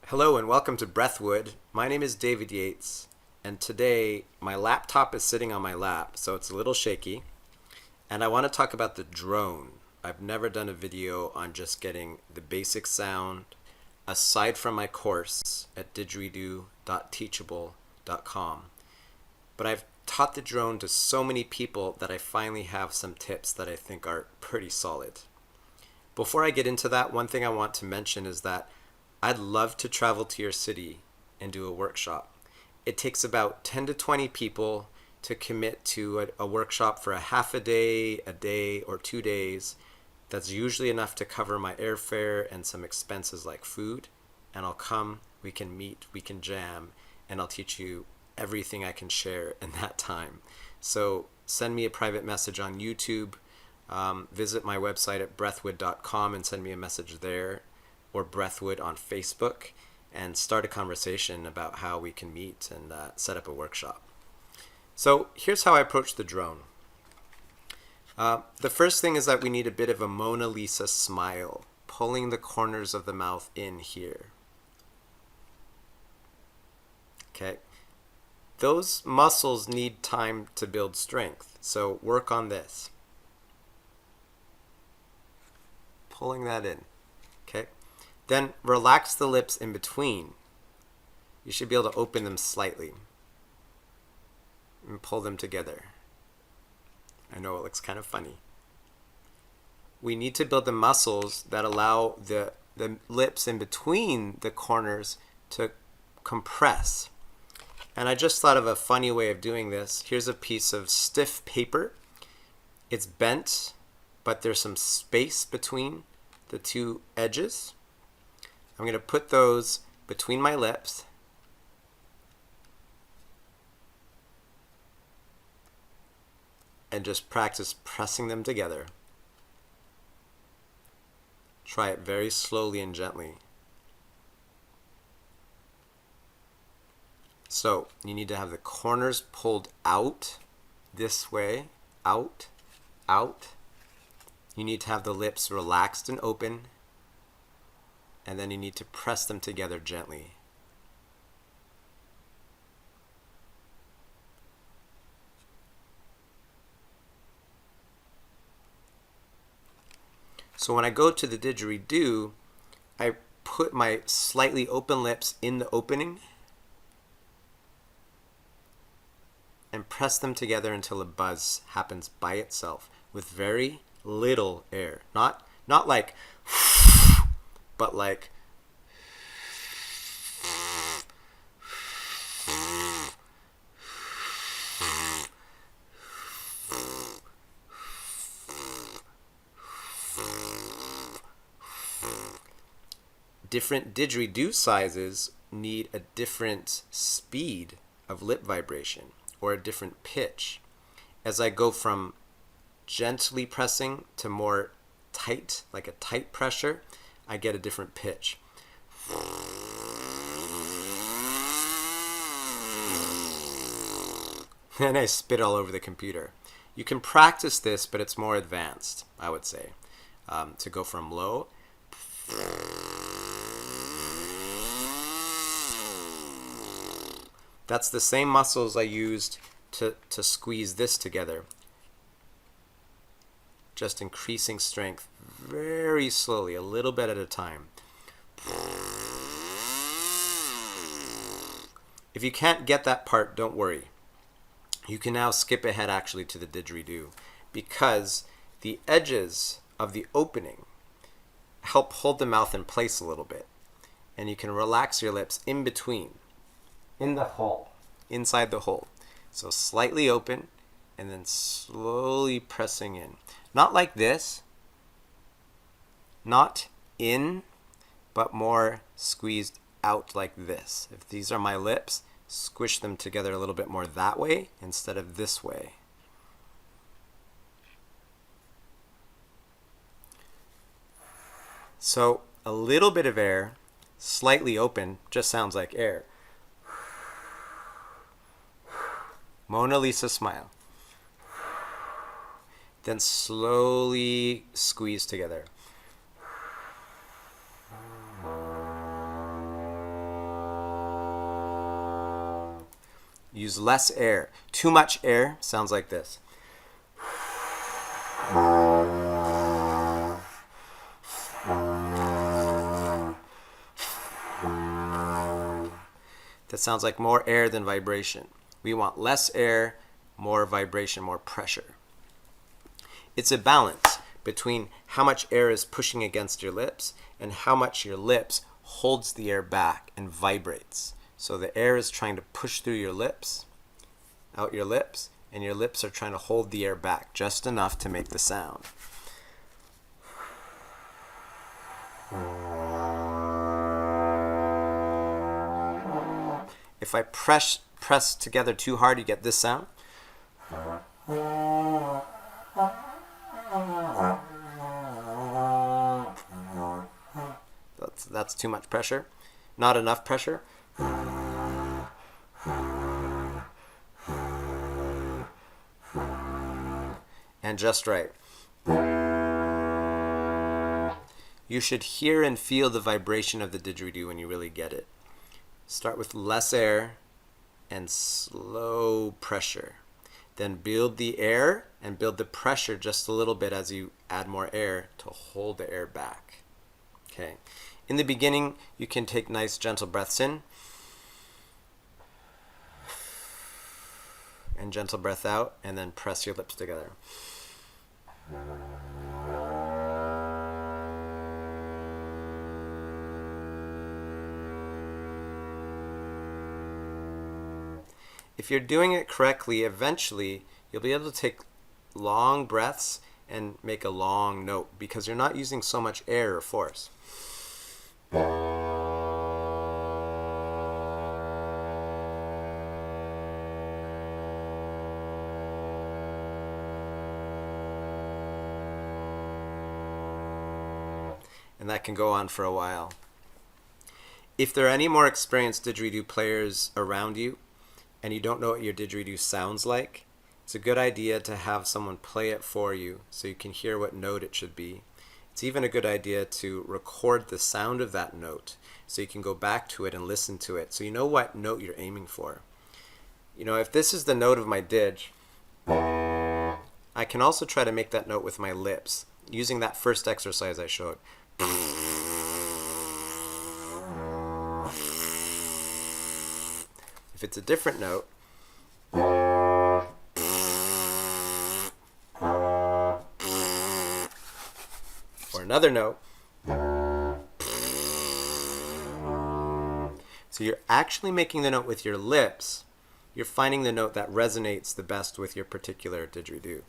Hello and welcome to Breathwood. My name is David Yates, and today my laptop is sitting on my lap, so it's a little shaky, and I want to talk about the drone. I've never done a video on just getting the basic sound aside from my course at didgeridoo.teachable.com. But I've taught the drone to so many people that I finally have some tips that I think are pretty solid. Before I get into that, one thing I want to mention is that I'd love to travel to your city and do a workshop. It takes about 10 to 20 people to commit to a workshop for a half a day, or 2 days. That's usually enough to cover my airfare and some expenses like food. And I'll come, we can meet, we can jam, and I'll teach you everything I can share in that time. So send me a private message on YouTube, visit my website at breathwood.com and send me a message there, or Breathwood on Facebook, and start a conversation about how we can meet and set up a workshop. So here's how I approach the drone. The first thing is that we need a bit of a Mona Lisa smile, pulling the corners of the mouth in here. Okay. Those muscles need time to build strength, so work on this. Pulling that in. Okay. Then relax the lips in between. You should be able to open them slightly and pull them together. I know it looks kind of funny. We need to build the muscles that allow the lips in between the corners to compress. And I just thought of a funny way of doing this. Here's a piece of stiff paper. It's bent, but there's some space between the two edges. I'm going to put those between my lips and just practice pressing them together. Try it very slowly and gently. So you need to have the corners pulled out this way, out, out. You need to have the lips relaxed and open. And then you need to press them together gently. So when I go to the didgeridoo, I put my slightly open lips in the opening and press them together until a buzz happens by itself with very little air. Not like but like different didgeridoo sizes need a different speed of lip vibration or a different pitch. As I go from gently pressing to more tight, like a tight pressure, I get a different pitch. And I spit all over the computer. You can practice this, but it's more advanced, I would say, to go from low. That's the same muscles I used to squeeze this together. Just increasing strength very slowly, a little bit at a time. If you can't get that part, don't worry. You can now skip ahead actually to the didgeridoo, because the edges of the opening help hold the mouth in place a little bit. And you can relax your lips in between, in the hole, inside the hole. So slightly open and then slowly pressing in. Not like this, not in, but more squeezed out like this. If these are my lips, squish them together a little bit more that way instead of this way. So a little bit of air, slightly open, just sounds like air. Mona Lisa smile. Then slowly squeeze together. Use less air. Too much air sounds like this. That sounds like more air than vibration. We want less air, more vibration, more pressure. It's a balance between how much air is pushing against your lips and how much your lips holds the air back and vibrates. So the air is trying to push through your lips, out your lips, and your lips are trying to hold the air back just enough to make the sound. If I press together too hard, you get this sound. That's too much pressure. Not enough pressure. And just right. You should hear and feel the vibration of the didgeridoo when you really get it. Start with less air and slow pressure. Then build the air and build the pressure just a little bit as you add more air to hold the air back. Okay. In the beginning, you can take nice gentle breaths in and gentle breath out, and then press your lips together. If you're doing it correctly, eventually you'll be able to take long breaths and make a long note because you're not using so much air or force. And that can go on for a while. If there are any more experienced didgeridoo players around you, and you don't know what your didgeridoo sounds like, it's a good idea to have someone play it for you so you can hear what note it should be. It's even a good idea to record the sound of that note so you can go back to it and listen to it so you know what note you're aiming for. You know, if this is the note of my didge, I can also try to make that note with my lips using that first exercise I showed. If it's a different note, or another note, so you're actually making the note with your lips. You're finding the note that resonates the best with your particular didgeridoo.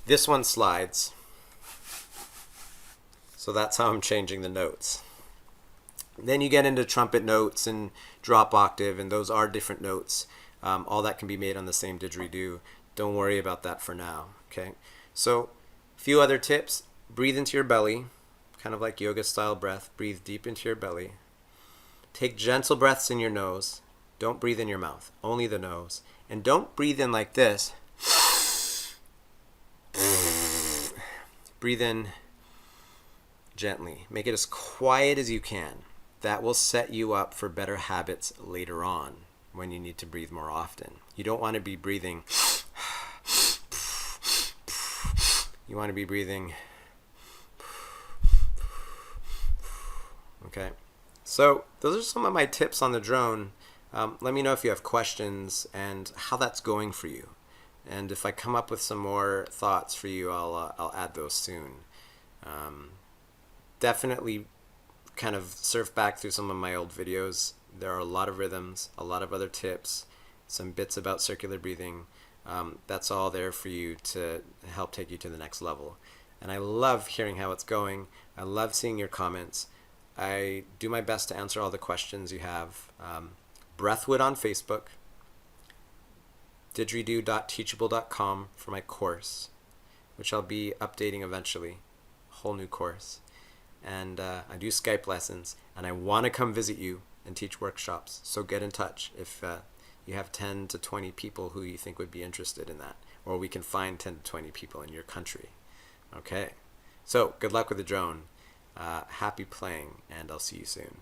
This one slides, so that's how I'm changing the notes. Then you get into trumpet notes and drop octave, and those are different notes. All that can be made on the same didgeridoo. Don't worry about that for now. Okay. So, a few other tips. Breathe into your belly, kind of like yoga style breath. Breathe deep into your belly. Take gentle breaths in your nose. Don't breathe in your mouth, only the nose. And don't breathe in like this. Breathe in gently. Make it as quiet as you can. That will set you up for better habits later on when you need to breathe more often. You don't want to be breathing. You want to be breathing. Okay. So those are some of my tips on the drone. Let me know if you have questions and how that's going for you. And if I come up with some more thoughts for you, I'll add those soon. Definitely kind of surf back through some of my old videos. There are a lot of rhythms, a lot of other tips, some bits about circular breathing. That's all there for you to help take you to the next level. And I love hearing how it's going. I love seeing your comments. I do my best to answer all the questions you have. Breathwood on Facebook, didgeridoo.teachable.com for my course, which I'll be updating eventually, a whole new course. And I do Skype lessons, and I want to come visit you and teach workshops. So get in touch if you have 10 to 20 people who you think would be interested in that, or we can find 10 to 20 people in your country. Okay, so good luck with the drone. Happy playing, and I'll see you soon.